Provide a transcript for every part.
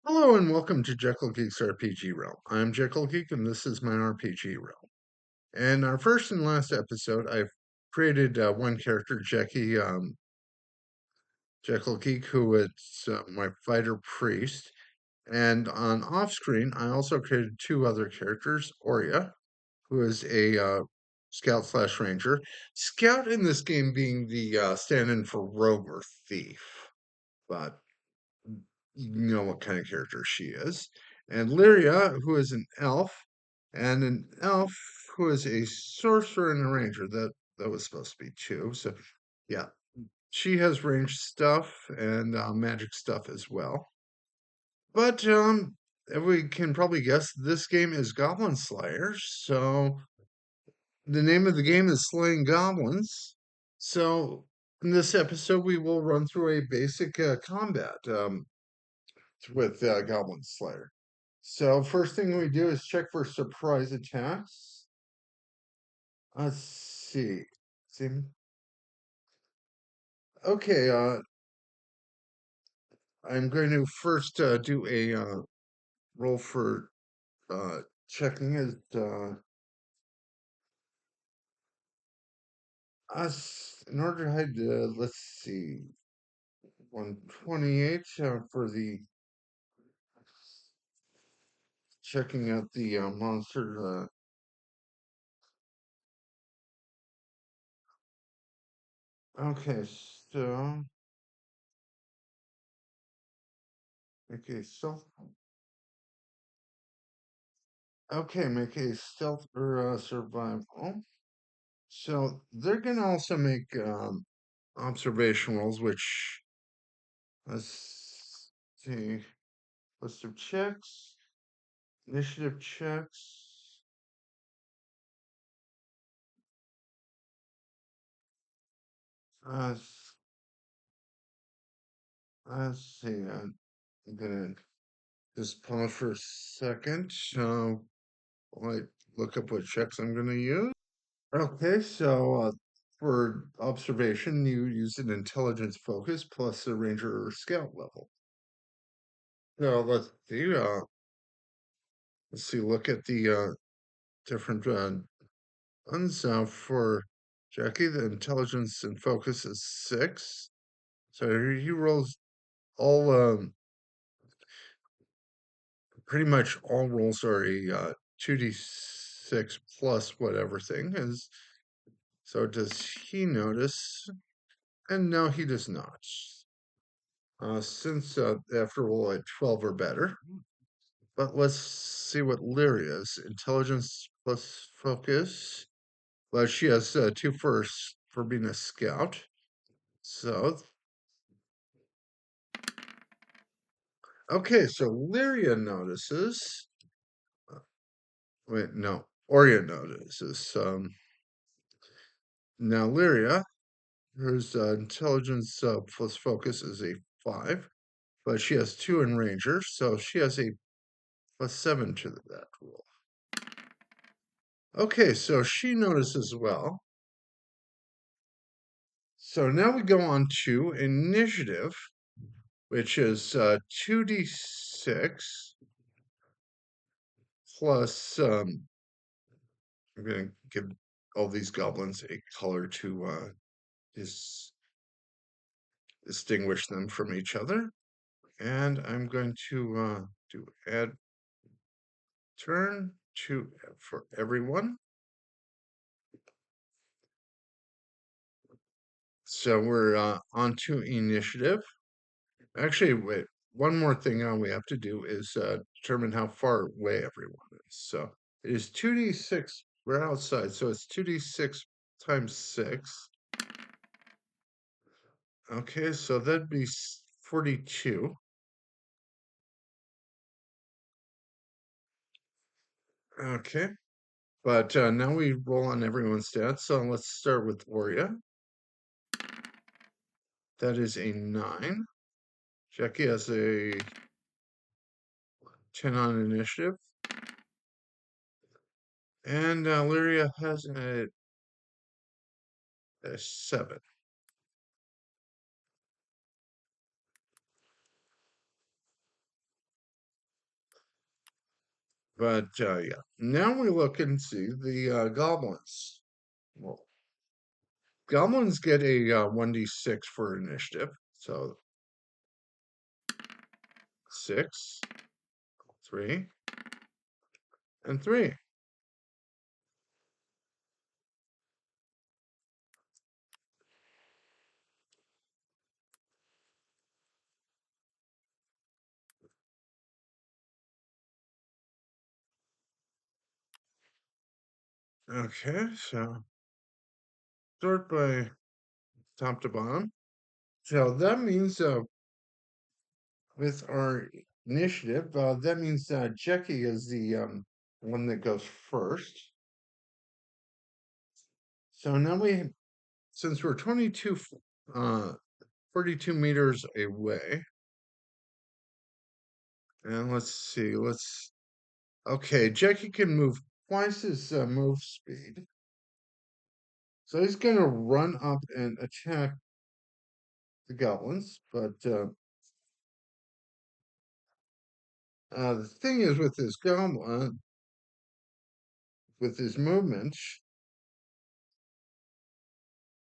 Hello and welcome to Jekyll Geek's RPG Realm. I'm Jekyll Geek and this is my RPG Realm. And our first and last episode, I've created one character, Jekyll Geek, who is my fighter priest. And on off screen, I also created two other characters, Oria, who is a scout slash ranger. Scout in this game being the stand-in for rogue or thief. But you know what kind of character she is. And Lyria, who is an elf, and an elf who is a sorcerer and a ranger. That was supposed to be two. So, yeah, she has ranged stuff and magic stuff as well. But we can probably guess this game is Goblin Slayer. So the name of the game is Slaying Goblins. So in this episode, we will run through a basic combat. With Goblin Slayer. So first thing we do is check for surprise attacks. Let's see. See. Okay. I'm going to first do a roll for checking it. Us in order to hide. Let's see. 128 for the checking out the monster. Okay. So okay. Make a stealth or survival. So they're going to also make observation rolls, which let's see, list of checks, initiative checks. Uh, let's see. I'm gonna just pause for a second. So I look up what checks I'm gonna use. Okay, so for observation, you use an intelligence focus plus a ranger or scout level. So let's see. Look at the different ones. For Jackie, the intelligence and focus is 6. So he rolls all, pretty much all rolls are a 2d6 plus whatever thing is. So does he notice? And no, he does not. Since after roll at 12 or better. But let's see what Lyria's intelligence plus focus. Well, she has 2 firsts for being a scout. So, okay, so Lyria notices. Wait, no, Oria notices. Now, Lyria, her intelligence plus focus is a 5, but she has 2 in Ranger, so she has a plus 7 to that roll. Okay, so she notices as well. So now we go on to initiative, which is 2d6 plus I'm going to give all these goblins a color to dis distinguish them from each other. And I'm going to do add turn to for everyone. So we're on to initiative. Actually, wait, one more thing we have to do is determine how far away everyone is. So it is 2d6. We're outside, so it's 2d6 times 6. Okay, so that'd be 42. Okay, but now we roll on everyone's stats. So let's start with Oria. That is a 9. Jackie has a 10 on initiative. And Lyria has a 7. But yeah, now we look and see the goblins. Well, goblins get a 1d6 for initiative. So 6, 3, and 3. Okay, so sort by top to bottom. So that means with our initiative, that means Jackie is the one that goes first. So now since we're 42 meters away, and let's see, okay, Jackie can move twice his move speed. So he's going to run up and attack the goblins, but the thing is with this goblin, with his movement,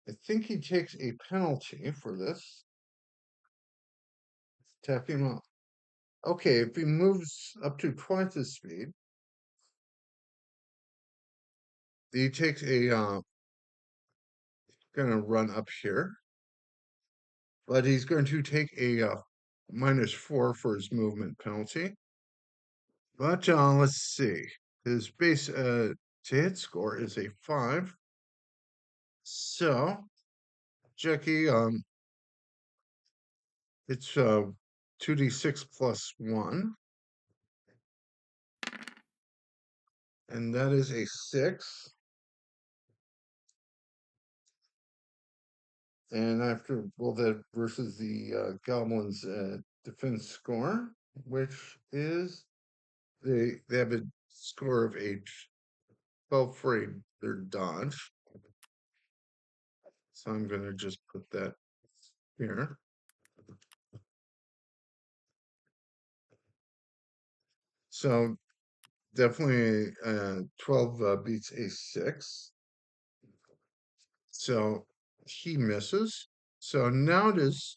I think he takes a penalty for this. Tap him up. Okay, if he moves up to twice his speed, he takes a gonna run up here, but he's going to take a -4 for his movement penalty. But let's see, his base to hit score is a 5. So Jackie, it's 2d6 plus 1, and that is a 6. And after, well, that versus the Goblins' defense score, which is they have a score of 12 for their dodge. So I'm going to just put that here. So definitely 12 beats a 6. So he misses. So now it is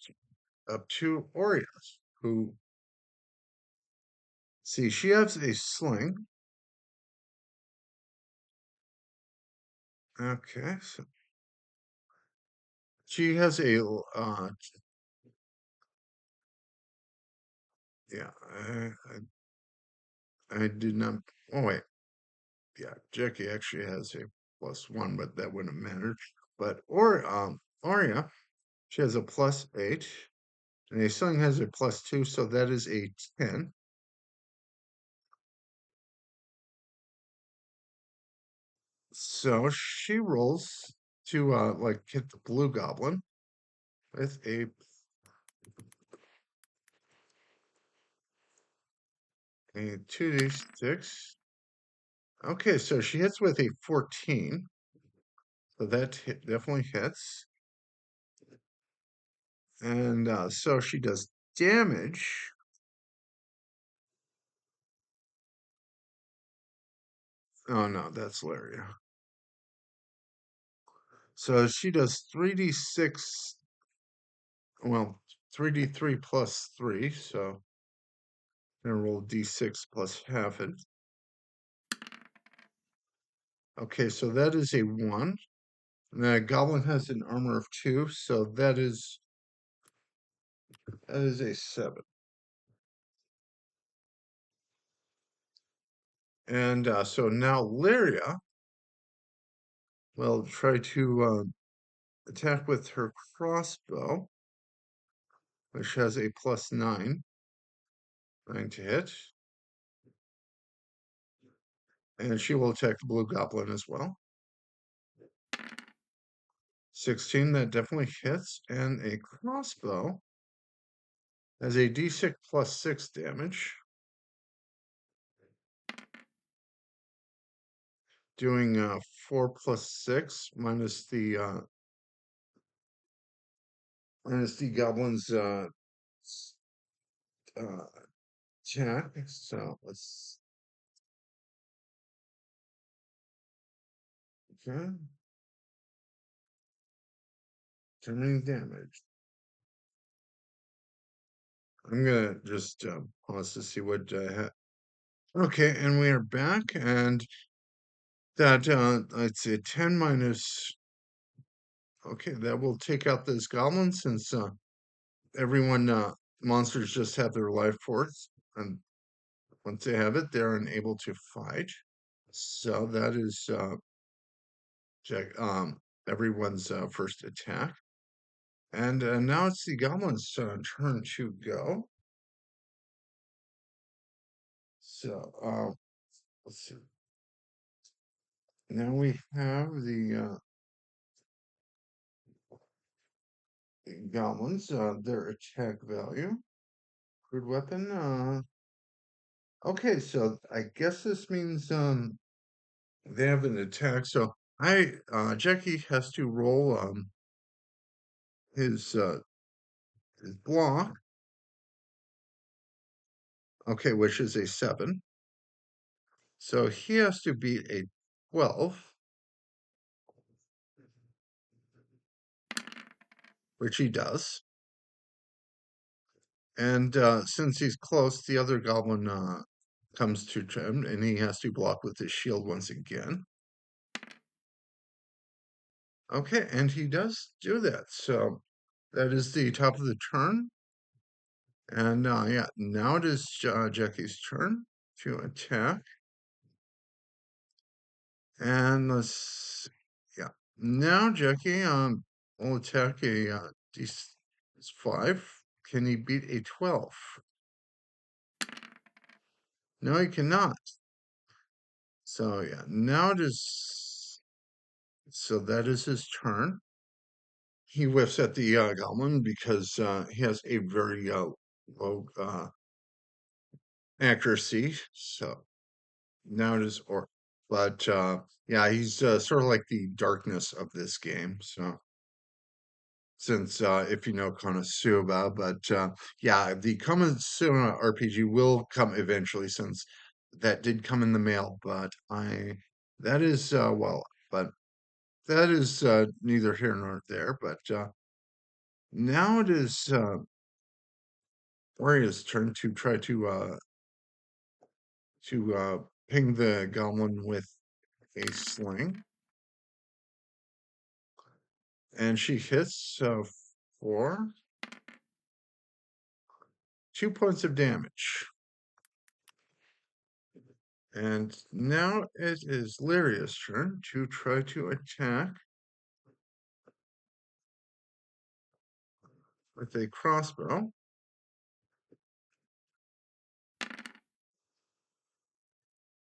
up to Oreos, who, see, she has a sling. Okay, so she has a, yeah, I did not, oh wait, yeah, Jackie actually has a +1, but that wouldn't have mattered. But, Aria, she has a +8, and a sling has a +2, so that is a 10. So she rolls to like hit the blue goblin with a 2d6. Okay, so she hits with a 14. So that definitely hits. And so she does damage. Oh no, that's Laria. So she does 3d6, well, 3d3 plus 3. So I'm going to roll d6 plus half it. Okay, so that is a 1. And the goblin has an armor of 2, so that is a 7. And so now Lyria will try to attack with her crossbow, which has a +9, 9 to hit. And she will attack the blue goblin as well. 16, that definitely hits. And a crossbow has a d6 plus 6 damage, doing 4 plus 6 minus the goblin's attack. So let's Okay. Determining damage. I'm gonna just pause to see what okay, and we are back, and that I'd say 10 minus. Okay, that will take out this goblin since everyone monsters just have their life force, and once they have it, they're unable to fight. So that is check everyone's first attack, and now it's the goblin's turn to go. So let's see. Now we have the goblins. Their attack value, crude weapon. Okay, so I guess this means they have an attack. So Jackie has to roll his his block. Okay, which is a 7. So he has to beat a 12, which he does. And since he's close, the other goblin comes to him, and he has to block with his shield once again. Okay, and he does do that. So that is the top of the turn. And yeah, now it is Jackie's turn to attack. And let's, yeah. Now Jackie will attack a D5. Can he beat a 12? No, he cannot. So yeah, now it is, so that is his turn. He whiffs at the goblin because he has a very low accuracy. So now it is or, but yeah, he's sort of like the darkness of this game. So since if you know Konosuba, but yeah, the Konosuba RPG will come eventually since that did come in the mail. But that is well, but that is neither here nor there. But now it is Warrior's turn to try to ping the goblin with a sling, and she hits for 2 points of damage. And now it is Lyria's turn to try to attack with a crossbow.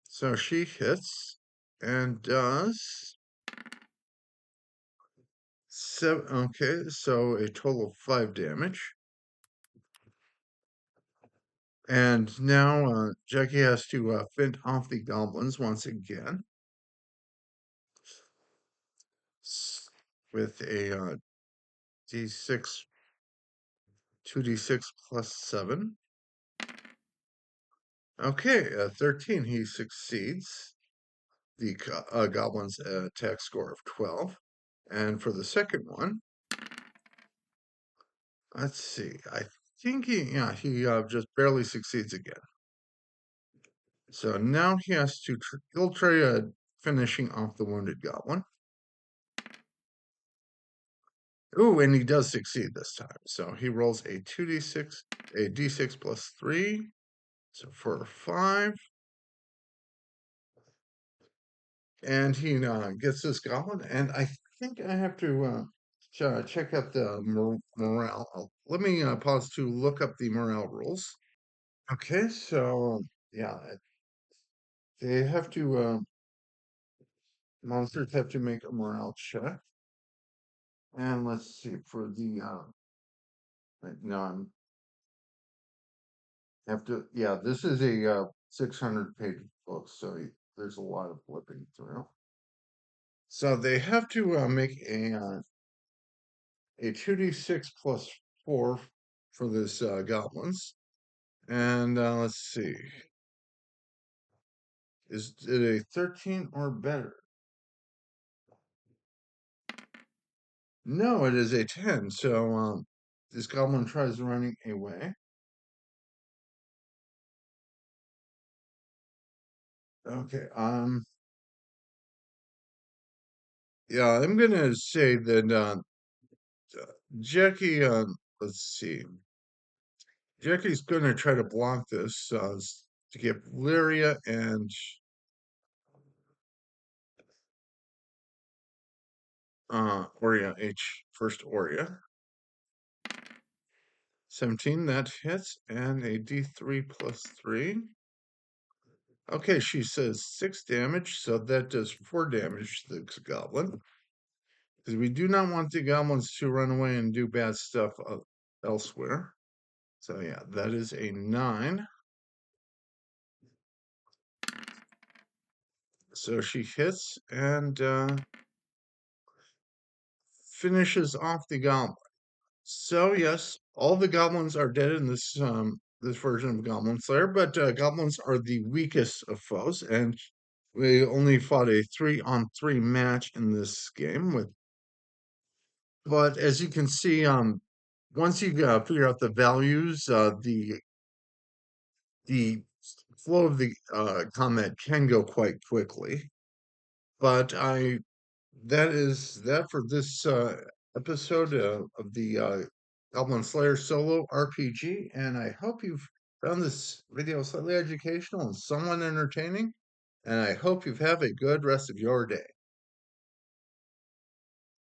So she hits and does 7. Okay, so a total of 5 damage. And now Jackie has to fend off the goblins once again with a d6, 2d6 plus 7. Okay, 13. He succeeds. The goblin's attack score of 12. And for the second one, let's see. I think he just barely succeeds again. So now he has to, he'll try finishing off the wounded goblin. Ooh, and he does succeed this time. So he rolls a 2d6, a d6 plus 3. So for 5. And he gets this goblin. And I think I have to check out the morale. Let me pause to look up the morale rules. Okay, so yeah, they have to, monsters have to make a morale check. And let's see, for the, no, I'm have to, yeah, this is a 600-page book, so there's a lot of flipping through. So they have to make a 2d6 plus 4 for this goblins. And let's see, is it a 13 or better? No, it is a 10. So this goblin tries running away. Okay. Yeah, I'm gonna say that Jackie. Let's see. Jackie's gonna try to block this to get Lyria and Oria H first Oria. 17, that hits, and a D3 plus 3. Okay, she says 6 damage, so that does 4 damage to the goblin. Because we do not want the goblins to run away and do bad stuff elsewhere. So yeah, that is a 9. So she hits and finishes off the goblin. So yes, all the goblins are dead in this version of Goblin Slayer, but goblins are the weakest of foes, and we only fought a 3-on-3 match in this game. But as you can see, once you figure out the values, the flow of the combat can go quite quickly. But that is that for this episode of the Goblin Slayer solo RPG, and I hope you've found this video slightly educational and somewhat entertaining, and I hope you have a good rest of your day.